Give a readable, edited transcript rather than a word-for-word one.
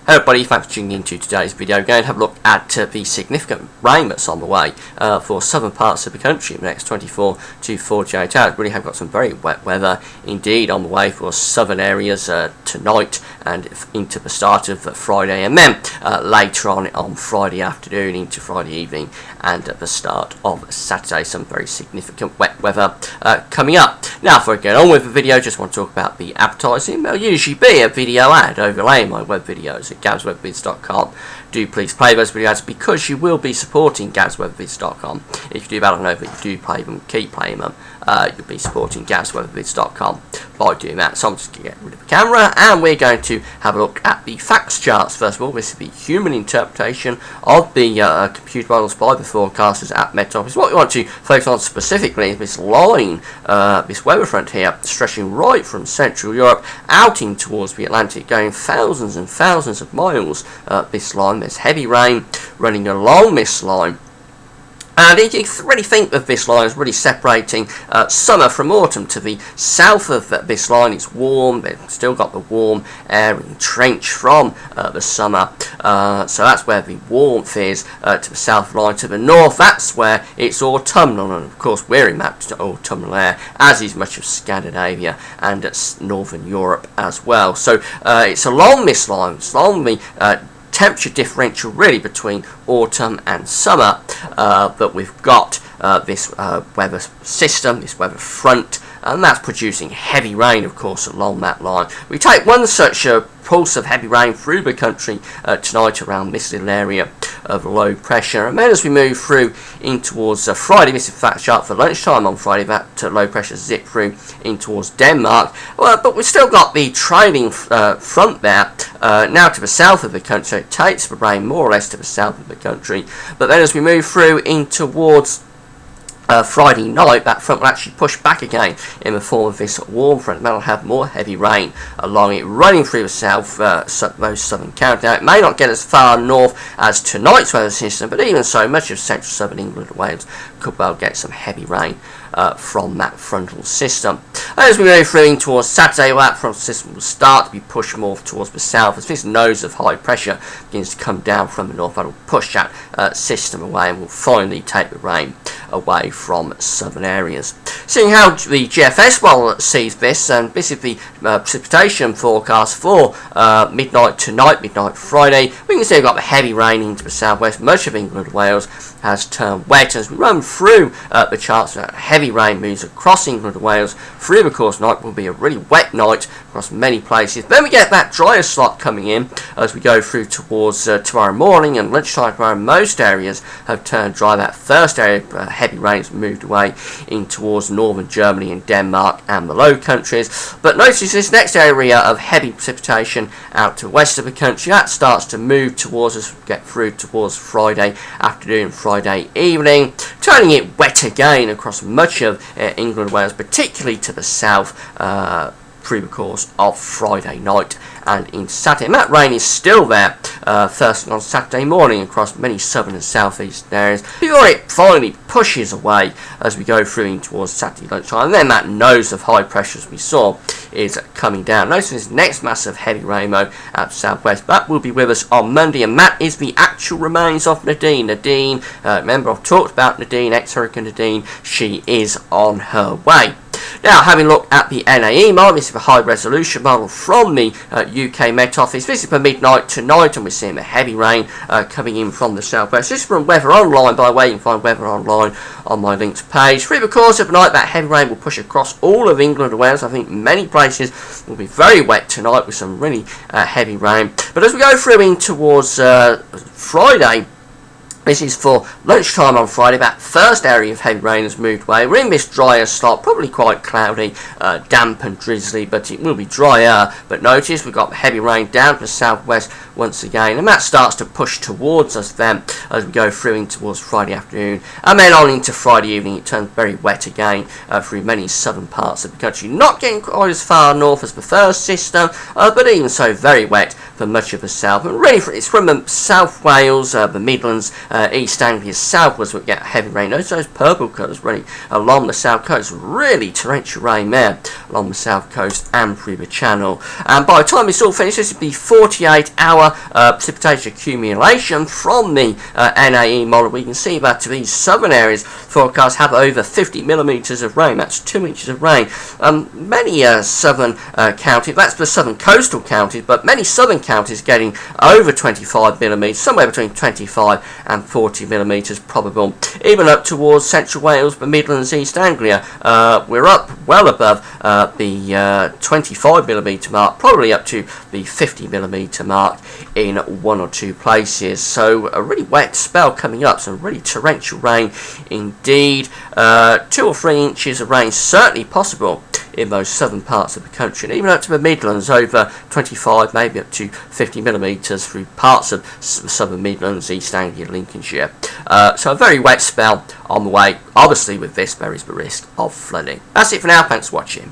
Hello everybody, thanks for tuning into today's video. We're going to have a look at the significant rain that's on the way for southern parts of the country in the next 24 to 48 hours. Really have got some very wet weather indeed on the way for southern areas tonight and into the start of Friday, and then later on Friday afternoon into Friday evening and at the start of Saturday. Some very significant wet weather coming up. Now, before I get on with the video, just want to talk about the advertising. There'll usually be a video ad overlaying my web videos at gavswebvids.com. Do please play those video ads because you will be supporting gavswebvids.com. If you do that, I know that you do play them, keep playing them. You'll be supporting gavswebvids.com by doing that. So I'm just going to get rid of the camera and we're going to have a look at the facts charts. First of all, this is the human interpretation of the computer models by the forecasters at Met Office. What we want to focus on specifically is this line, this weather front here, stretching right from Central Europe out in towards the Atlantic, going thousands and thousands of miles. This line, there's heavy rain running along this line. And you can really think of this line as really separating summer from autumn. To the south of this line, it's warm. They've still got the warm air entrenched from the summer. So that's where the warmth is to the south line. To the north, that's where it's autumnal. And of course, we're in that autumnal air, as is much of Scandinavia and northern Europe as well. So it's along this line, it's along the temperature differential really between autumn and summer that we've got this weather system, this weather front, and that's producing heavy rain, of course, along that line. We take one such pulse of heavy rain through the country tonight around this little area of low pressure, and then as we move through in towards Friday, this is fact chart for lunchtime on Friday, that low pressure zip through in towards Denmark, but we've still got the trailing front there now to the south of the country, so it takes the rain more or less to the south of the country, but then as we move through in towards Friday night, that front will actually push back again in the form of this warm front. That'll have more heavy rain along it, running through the south, most southern counties. Now, it may not get as far north as tonight's weather system, but even so, much of central southern England and Wales could well get some heavy rain from that frontal system. As we move through towards Saturday, well, that frontal system will start to be pushed more towards the south as this nose of high pressure begins to come down from the north. That'll push that system away and will finally take the rain away from southern areas. Seeing how the GFS model sees this, and this is the precipitation forecast for midnight tonight, midnight Friday, we can see we've got the heavy rain into the southwest. Much of England and Wales has turned wet. As we run through the charts, that heavy rain moves across England and Wales through the course night. Will be a really wet night across many places. Then we get that drier slot coming in as we go through towards tomorrow morning and lunchtime tomorrow. Most areas have turned dry. That first area heavy rain has moved away in towards northern Germany and Denmark and the Low Countries. But notice this next area of heavy precipitation out to the west of the country, that starts to move towards us, get through towards Friday afternoon, Friday evening, turning it wet again across much of England and Wales, particularly to the south through the course of Friday night and into Saturday. And that rain is still there first thing on Saturday morning across many southern and southeastern areas before it finally pushes away as we go through in towards Saturday lunchtime. And then that nose of high pressure, as we saw, is coming down. Notice this next massive heavy rainbow at the southwest. That will be with us on Monday, and that is the actual remains of Nadine. Nadine, remember I've talked about Nadine, ex-Hurricane Nadine. She is on her way. Now, having a look at the NAE model, this is a high resolution model from the UK Met Office. This is for midnight tonight, and we're seeing the heavy rain coming in from the southwest. This is from Weather Online, by the way. You can find Weather Online on my links page. Through the course of the night, that heavy rain will push across all of England and Wales. I think many places will be very wet tonight with some really heavy rain. But as we go through in towards Friday, this is for lunchtime on Friday. That first area of heavy rain has moved away. We're in this drier slot, probably quite cloudy, damp and drizzly, but it will be drier. But notice we've got heavy rain down to the southwest once again, and that starts to push towards us then as we go through in towards Friday afternoon. And then on into Friday evening, it turns very wet again through many southern parts of the country. Not getting quite as far north as the first system, but even so very wet for much of the south. And really, it's from the South Wales, the Midlands, East Anglia southwards we get heavy rain. Those purple colours running along the south coast. Really torrential rain there along the south coast and through the channel. And by the time it's all finished, this would be 48-hour precipitation accumulation from the NAE model. We can see that these southern areas forecast have over 50 millimetres of rain. That's 2 inches of rain. Many southern counties, that's the southern coastal counties, but many southern counties getting over 25 millimetres, somewhere between 25 and 40 millimetres probable. Even up towards central Wales, the Midlands, East Anglia, we're up well above the 25 millimetre mark, probably up to the 50 millimetre mark in one or two places. So a really wet spell coming up, some really torrential rain indeed. 2 or 3 inches of rain certainly possible in those southern parts of the country, and even up to the Midlands, over 25, maybe up to 50 millimetres through parts of the southern Midlands, East Anglia, Lincolnshire. So a very wet spell on the way. Obviously with this there is the risk of flooding. That's it for now, thanks for watching.